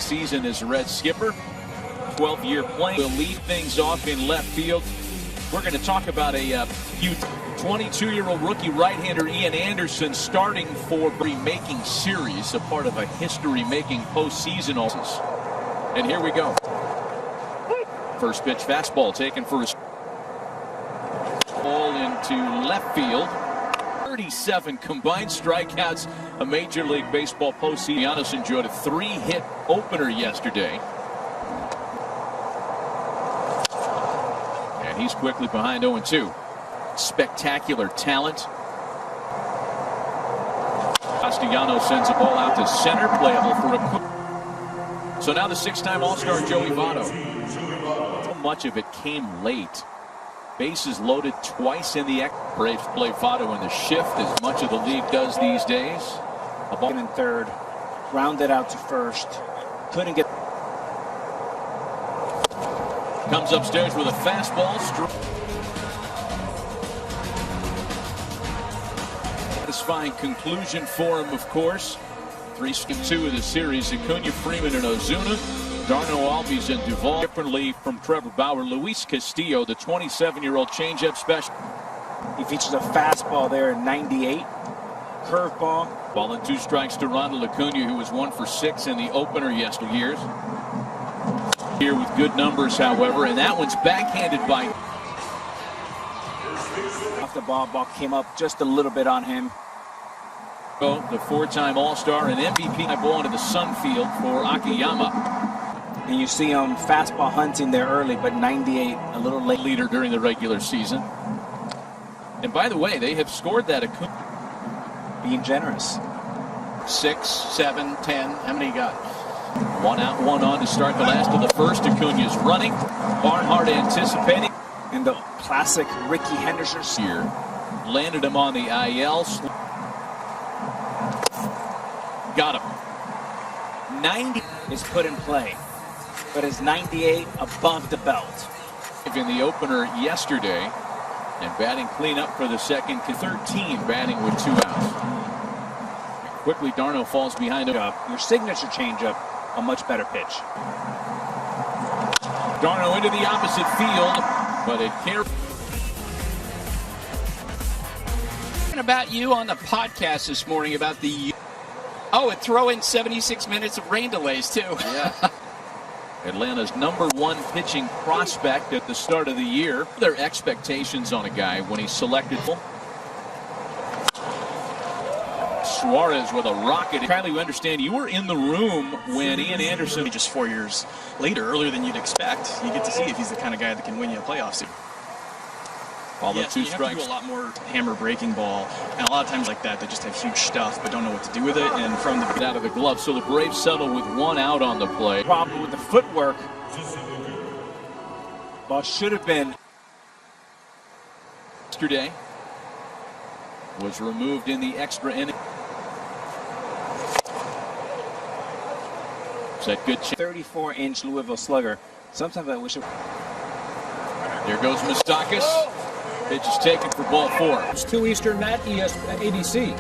season as Red skipper. 12-year plan. Will lead things off in left field. We're going to talk about a few 22-year-old rookie right-hander Ian Anderson starting for remaking series, a part of a history-making postseason. And here we go. First pitch fastball taken for his ball into left field. 37 combined strikeouts, a Major League Baseball postseason. Giannis enjoyed a 3-hit opener yesterday. And he's quickly behind 0-2. Spectacular talent. Castellanos sends a ball out to center, playable for a. So now the 6-time All-Star Joey Votto. So much of it came late. Bases loaded twice in the Braves play Votto in the shift as much of the league does these days. A ball in third, grounded out to first, couldn't get. Comes upstairs with a fastball. Satisfying conclusion for him, of course. 3-2 of the series. Acuna, Freeman, and Ozuna. Darno, Albies, and Duvall. Differently from Trevor Bauer, Luis Castillo, the 27-year-old changeup special. He features a fastball there in 98. Curveball. Ball and 2 strikes to Ronald Acuna, who was 1 for 6 in the opener yesteryears. Here with good numbers, however, and that one's backhanded by. Off the ball came up just a little bit on him. The 4-time All-Star and MVP ball into the sun field for Akiyama. And you see him fastball hunting there early, but 98 a little late. Leader during the regular season. And by the way, they have scored that Acuna. Being generous. 6, 7, 10. How many you got? 1 out, 1 on to start the last of the first. Acuna's running. Barnhart anticipating. In the classic Ricky Henderson here. Landed him on the IL. Got him. 90 is put in play, but is 98 above the belt. In the opener yesterday, and batting cleanup for the second. 13 batting with 2 outs. Quickly, Darno falls behind him. Your signature changeup, a much better pitch. Darno into the opposite field, but it can't. About you on the podcast this morning about the. Oh, and throw in 76 minutes of rain delays, too. Yeah. Atlanta's #1 pitching prospect at the start of the year. Their expectations on a guy when he's selected. Suarez with a rocket. Kylie, you understand you were in the room when Ian Anderson. Just 4 years later, earlier than you'd expect. You get to see if he's the kind of guy that can win you a playoff series. Yes, 2 strikes. Have to do a lot more hammer breaking ball, and a lot of times like that, they just have huge stuff but don't know what to do with it. And from the out of the glove, so the Braves settle with 1 out on the play. Problem with the footwork. Ball should have been. Yesterday was removed in the extra inning. Is that good? 34-inch Louisville slugger. Sometimes I wish it. There goes Moustakas. Pitch is taken for ball 4. It's 2 Eastern at ABC.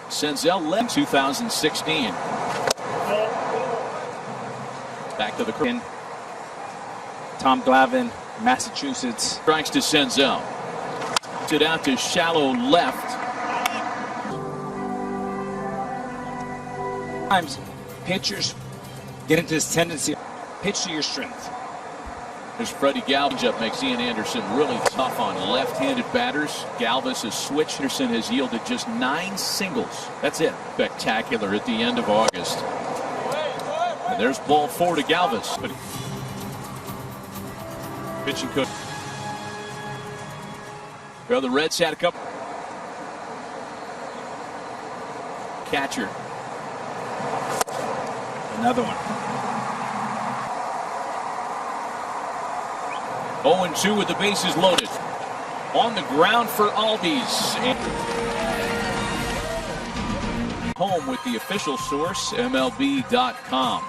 Senzel led 2016. Back to the curve. Tom Glavine, Massachusetts. Strikes to Senzel. It out to shallow left. Sometimes pitchers get into this tendency, pitch to your strength. There's Freddie Galvis up, makes Ian Anderson really tough on left-handed batters. Galvis has switched. Anderson has yielded just 9 singles. That's it. Spectacular at the end of August. And there's ball 4 to Galvis. But pitching coach. Well, the Reds had a couple. Catcher. Another one. 0-2 with the bases loaded. On the ground for Albies. Home with the official source, MLB.com.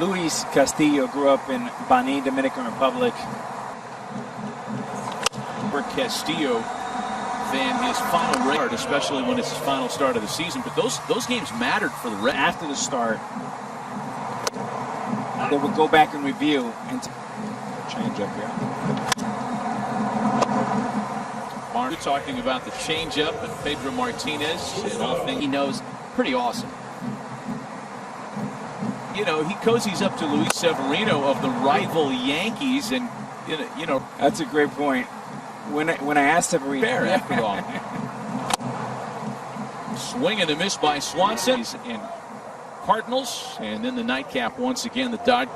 Luis Castillo grew up in Baní, Dominican Republic. For Castillo, than his final record, especially when it's his final start of the season. But those games mattered for the rest. After the start, they would go back and review and change up here. We're talking about the changeup and Pedro Martinez and all things He knows pretty awesome. You know, he cozies up to Luis Severino of the rival Yankees, and you know, That's a great point. When I asked Severino, fair after all. Swing and a miss by Swanson and Cardinals, and then the nightcap once again. The Dodgers.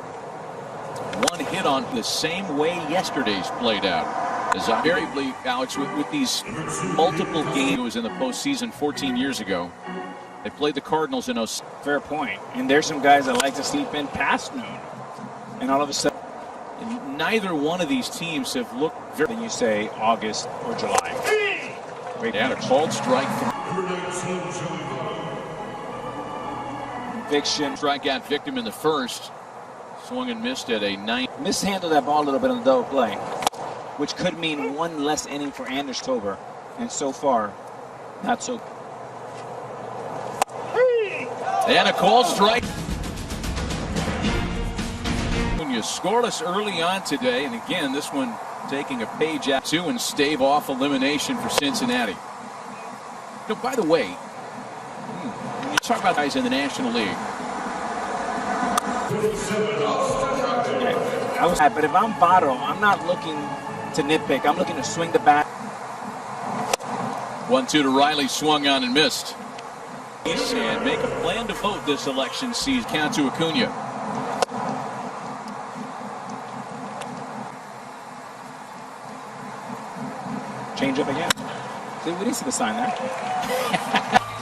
One hit on the same way yesterday's played out. As invariably, Alex, with these multiple games in the postseason 14 years ago, they played the Cardinals in 06. fair point. And there's some guys that like to sleep in past noon. And all of a sudden, And neither one of these teams have looked very. then you say August or July. Great They had a pitch. called strike. Conviction. Strikeout victim in the first. Swung and missed at a 9. Mishandled that ball a little bit on the double play, which could mean one less inning for Anders Tober. And so far, not so. And a called strike. When you scoreless early on today, and again, this one taking a page out too and stave off elimination for Cincinnati. No, by the way, when you talk about guys in the National League, But if I'm Votto, I'm not looking to nitpick. I'm looking to swing the bat. 1-2 to Riley, swung on and missed. And make a plan to vote this election season. Count to Acuna. Change up again. See, we didn't see the sign there.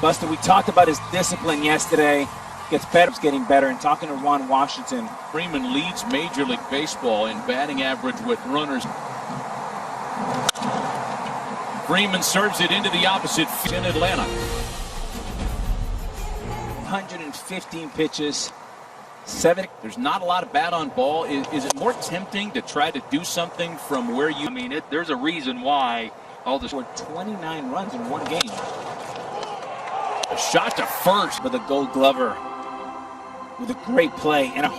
Buster, we talked about his discipline yesterday. Gets better, getting better. And talking to Ron Washington, Freeman leads Major League Baseball in batting average with runners. Freeman serves it into the opposite field in Atlanta. 115 pitches, 7. There's not a lot of bat on ball. Is it more tempting to try to do something from where you? I mean, there's a reason why all this. Scored 29 runs in one game. A shot to first. But the Gold Glover with a great play and a.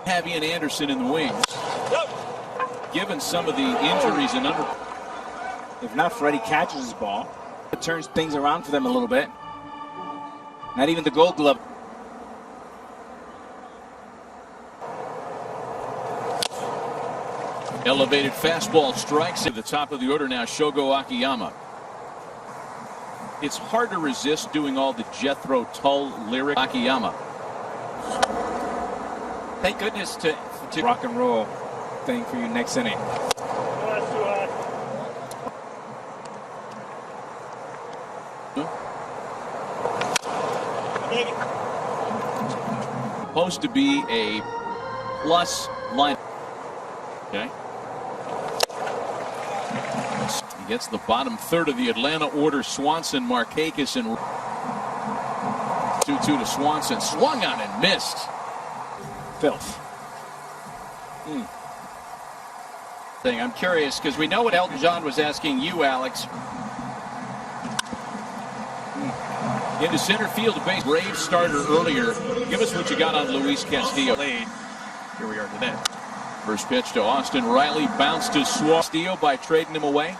Javi and Anderson in the wings. Given some of the injuries and under. If not, Freddie catches his ball. It turns things around for them a little bit. Not even the Gold Glove. Elevated fastball strikes at the top of the order now. Shogo Akiyama. It's hard to resist doing all the Jethro Tull lyric. Akiyama. Thank goodness to Rock and roll thing for you next inning. Supposed to be a plus line. Okay. He gets the bottom third of the Atlanta order. Swanson, Markakis, and 2-2 to Swanson. Swung on and missed. Filth. I'm curious because we know what Elton John was asking you, Alex. Into center field, base Braves starter earlier. Give us what you got on Luis Castillo. Played. Here we are today. First pitch to Austin Riley, bounced to Castillo by trading him away.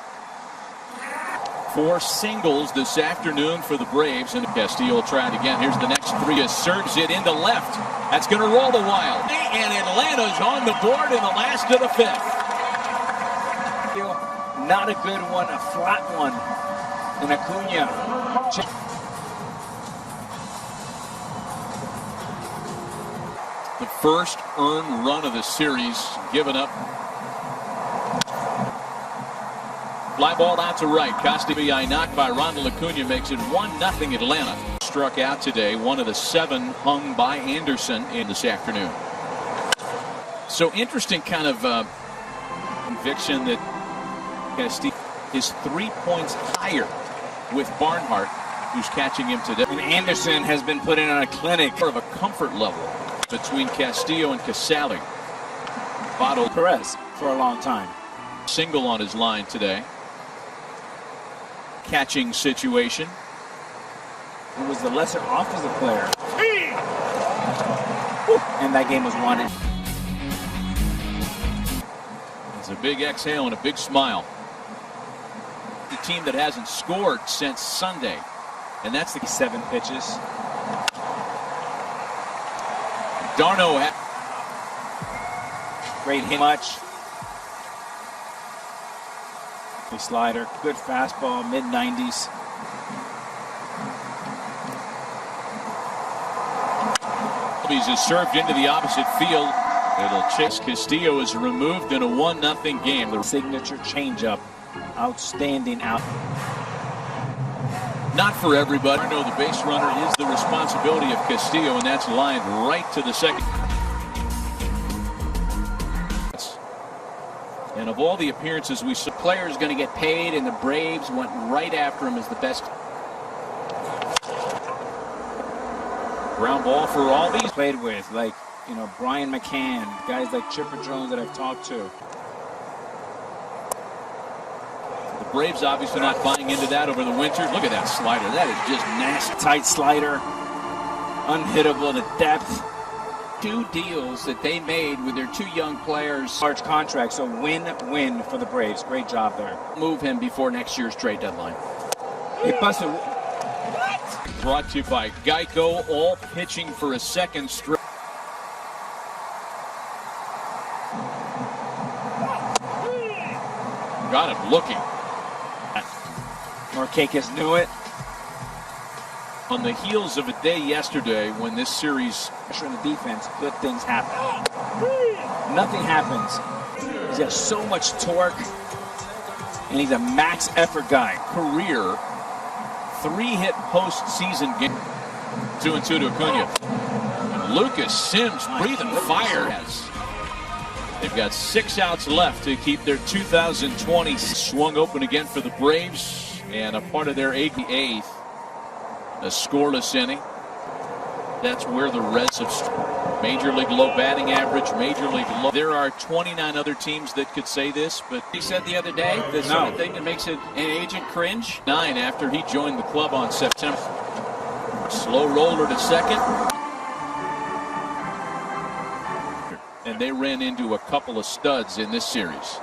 4 singles this afternoon for the Braves, and Castillo will try it again. Here's the next 3. Serves it into left. That's going to roll the Wild. And Atlanta's on the board in the last of the 5th. Not a good one, a flat one. And Acuna. The first earned run of the series given up. Fly ball out to right. Castillo knocked by Ronald Acuna makes it 1-0 Atlanta. Struck out today. One of the 7 hung by Anderson in this afternoon. So interesting kind of conviction that Castillo is 3 points higher with Barnhart, who's catching him today. And Anderson has been put in on a clinic. Sort of a comfort level between Castillo and Casale. Bottle Perez for a long time. Single on his line today. Catching situation. It was the lesser offensive player. And that game was won. It's a big exhale and a big smile. The team that hasn't scored since Sunday. And that's the 7 pitches. Darno. Great hit. Much. The slider. Good fastball. Mid-90s. Is served into the opposite field. It'll chase. Castillo is removed in a 1-0 game. The signature changeup. Outstanding out. Not for everybody. I know the base runner is the responsibility of Castillo, and that's lined right to the second. And of all the appearances we saw, Player is going to get paid, and the Braves went right after him as the best. Ground ball for all these. Played with, like, you know, Brian McCann, guys like Chipper Jones that I've talked to. The Braves obviously not buying into that over the winter. Look at that slider. That is just nasty. Tight slider. Unhittable. The depth. 2 deals that they made with their 2 young players. Large contract, so win-win for the Braves. Great job there. Move him before next year's trade deadline. He busted. Brought to you by Geico, all pitching for a second straight. Got him looking. Markakis knew it. On the heels of a day yesterday when this series. Pressure in the defense, good things happen. Nothing happens. He's got so much torque, and he's a max effort guy. Career 3-hit postseason game. 2-2 to Acuna. And Lucas Sims breathing fire. They've got 6 outs left to keep their 2020 swung open again for the Braves, and a part of their 88th, a scoreless inning. That's where the Reds have Major League low batting average, Major League low. There are 29 other teams that could say this, but He said the other day, the sort of thing that makes an agent cringe. 9 after he joined the club on September. Slow roller to second. And they ran into a couple of studs in this series.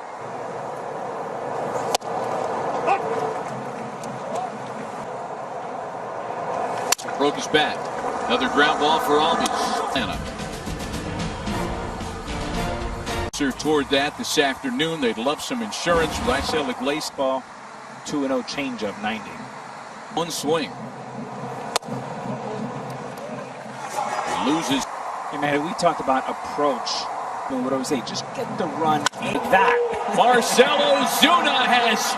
Broke his bat. Another ground ball for Albies. Anna. Toward that this afternoon. They'd love some insurance. Raisel Iglesias Ball. 2-0 changeup, 90. One swing. Loses. Hey man, we talked about approach. You know, what I would say, just get the run like that. Marcelo Zuna has.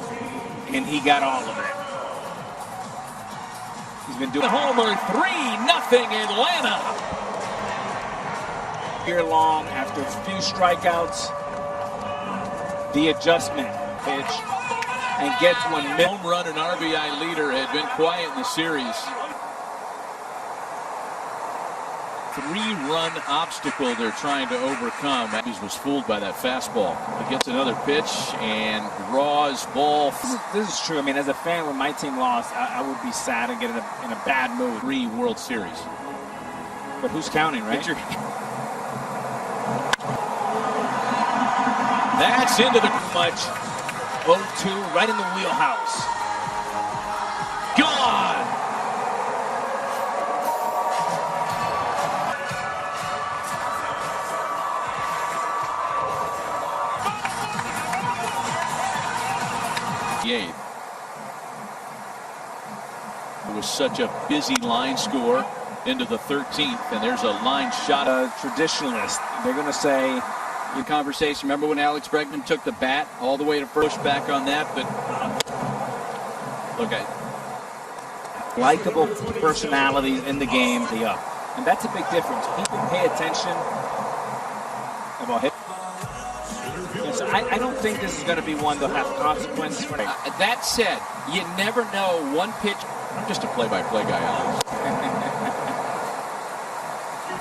And he got all of it. He's been doing the homer. 3-0 Atlanta. Year long after a few strikeouts. The adjustment pitch. And gets one. Home run and RBI leader had been quiet in the series. 3-run obstacle they're trying to overcome. He was fooled by that fastball. He gets another pitch and draws ball. This is true. I mean, as a fan, when my team lost, I would be sad and get in a bad mood. 3 World Series. But who's counting, right? That's into the much. 0-2, right in the wheelhouse. Gone. The 8th. It was such a busy line score into the 13th, and there's a line shot. Traditionalist. They're going to say. Your conversation. Remember when Alex Bregman took the bat all the way to first? Back on that, but look at likable personalities in the game. And that's a big difference. People pay attention about hit. So I don't think this is going to be one that'll have consequences for That said, you never know. One pitch. I'm just a play-by-play guy, Alex.